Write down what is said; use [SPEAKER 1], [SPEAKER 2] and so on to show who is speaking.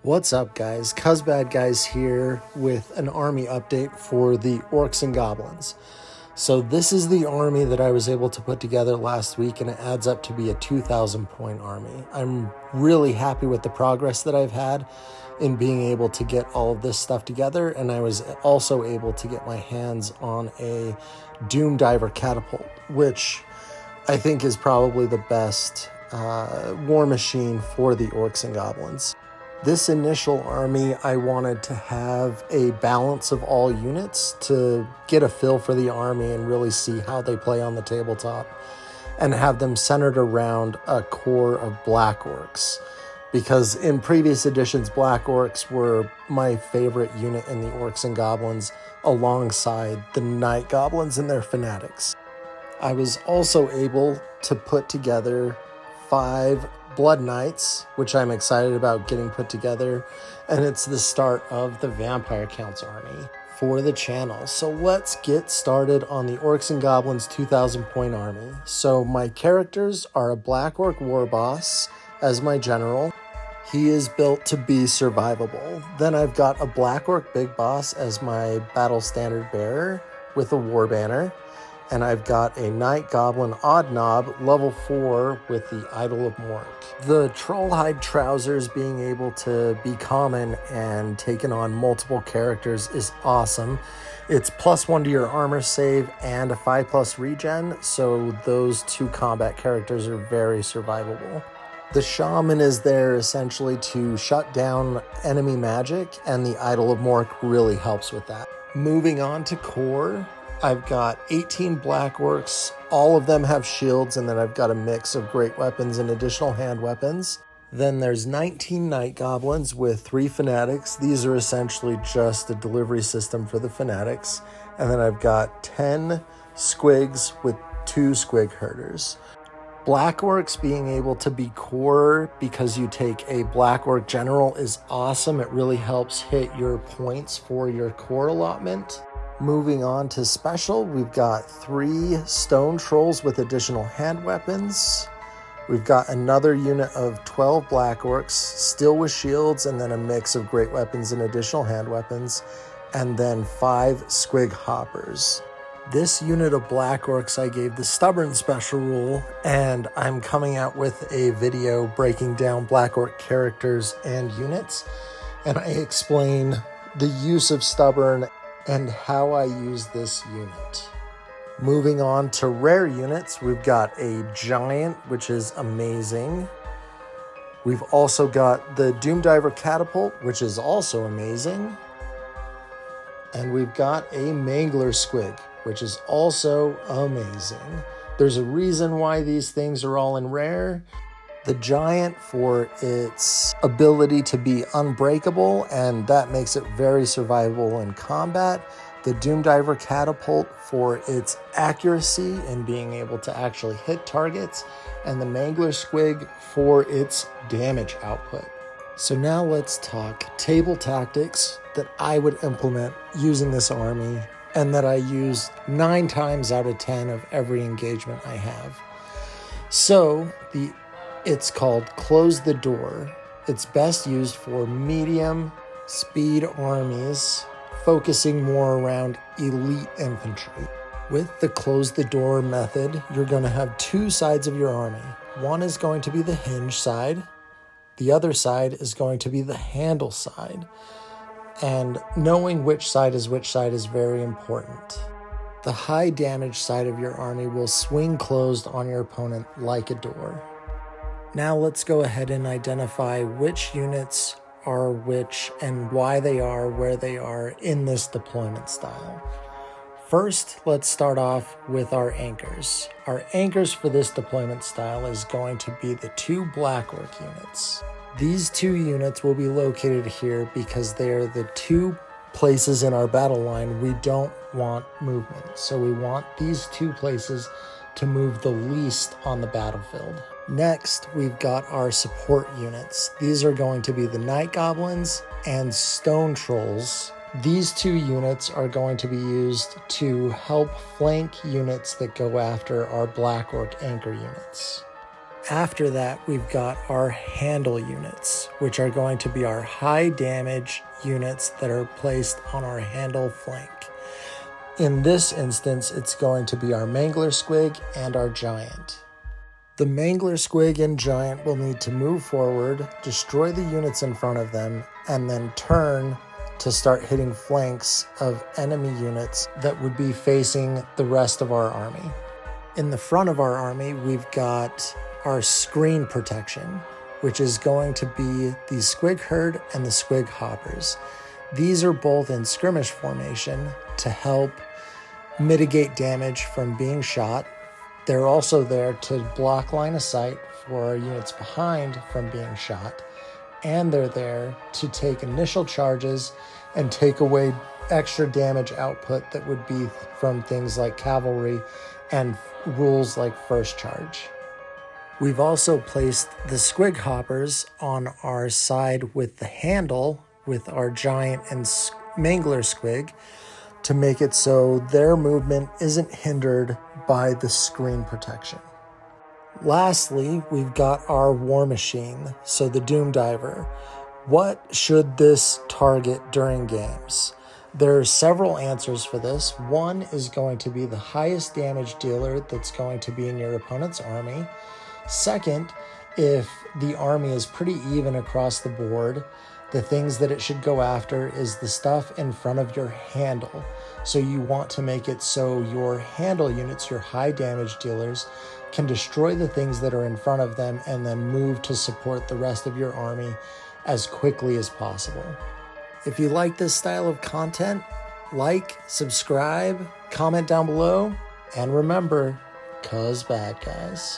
[SPEAKER 1] What's up, guys? Cuzbad Guys here with an army update for the Orcs and Goblins. So this is the army that I was able to put together last week, and it adds up to be a 2,000 point army. I'm really happy with the progress that I've had in being able to get all of this stuff together, and I was also able to get my hands on a Doom Diver catapult, which I think is probably the best war machine for the Orcs and Goblins. This initial army, I wanted to have a balance of all units to get a feel for the army and really see how they play on the tabletop, and have them centered around a core of Black Orcs. Because in previous editions, Black Orcs were my favorite unit in the Orcs and Goblins, alongside the Night Goblins and their Fanatics. I was also able to put together 5 Blood Knights, which I'm excited about getting put together, and it's the start of the Vampire Counts army for the channel. So let's get started on the Orcs and Goblins 2,000 point army. So my characters are a Black Orc War Boss as my general. He is built to be survivable. Then I've got a Black Orc Big Boss as my battle standard bearer with a war banner. And I've got a Night Goblin Odd Knob, level 4, with the Idol of Mork. The Trollhide Trousers being able to be common and taken on multiple characters is awesome. It's +1 to your armor save and a 5+ regen, so those 2 combat characters are very survivable. The Shaman is there essentially to shut down enemy magic, and the Idol of Mork really helps with that. Moving on to core, I've got 18 Black Orcs, all of them have shields, and then I've got a mix of great weapons and additional hand weapons. Then there's 19 Night Goblins with 3 Fanatics. These are essentially just a delivery system for the Fanatics. And then I've got 10 Squigs with 2 Squig Herders. Black Orcs being able to be core because you take a Black Orc General is awesome. It really helps hit your points for your core allotment. Moving on to special, we've got 3 Stone Trolls with additional hand weapons. We've got another unit of 12 Black Orcs, still with shields, and then a mix of great weapons and additional hand weapons, and then 5 Squig Hoppers. This unit of Black Orcs I gave the Stubborn special rule, and I'm coming out with a video breaking down Black Orc characters and units, and I explain the use of Stubborn and how I use this unit. Moving on to rare units, we've got a Giant, which is amazing. We've also got the Doom Diver Catapult, which is also amazing. And we've got a Mangler Squig, which is also amazing. There's a reason why these things are all in rare. The Giant for its ability to be unbreakable, and that makes it very survivable in combat. The Doom Diver Catapult for its accuracy and being able to actually hit targets. And the Mangler Squig for its damage output. So now let's talk table tactics that I would implement using this army, and that I use 9 times out of 10 of every engagement I have. So it's called Close the Door. It's best used for medium speed armies, focusing more around elite infantry. With the Close the Door method, you're going to have 2 sides of your army. One is going to be the hinge side. The other side is going to be the handle side. And knowing which side is very important. The high damage side of your army will swing closed on your opponent like a door. Now let's go ahead and identify which units are which and why they are where they are in this deployment style. First, let's start off with our anchors. Our anchors for this deployment style is going to be the 2 Black Orc units. These 2 units will be located here because they are the 2 places in our battle line we don't want movement. So we want these 2 places to move the least on the battlefield. Next, we've got our support units. These are going to be the Night Goblins and Stone Trolls. These 2 units are going to be used to help flank units that go after our Black Orc anchor units. After that, we've got our handle units, which are going to be our high damage units that are placed on our handle flank. In this instance, it's going to be our Mangler Squig and our Giant. The Mangler Squig and Giant will need to move forward, destroy the units in front of them, and then turn to start hitting flanks of enemy units that would be facing the rest of our army. In the front of our army, we've got our screen protection, which is going to be the Squig Herd and the Squig Hoppers. These are both in skirmish formation to help mitigate damage from being shot. They're also there to block line of sight for our units behind from being shot, and they're there to take initial charges and take away extra damage output that would be from things like cavalry and rules like first charge. We've also placed the Squig Hoppers on our side with the handle with our Giant and Mangler Squig to make it so their movement isn't hindered by the screen protection. Lastly, we've got our War Machine, so the Doom Diver. What should this target during games? There are several answers for this. One is going to be the highest damage dealer that's going to be in your opponent's army. Second, if the army is pretty even across the board, the things that it should go after is the stuff in front of your handle. So you want to make it so your handle units, your high damage dealers, can destroy the things that are in front of them and then move to support the rest of your army as quickly as possible. If you like this style of content, like, subscribe, comment down below, and remember, 'cause bad guys.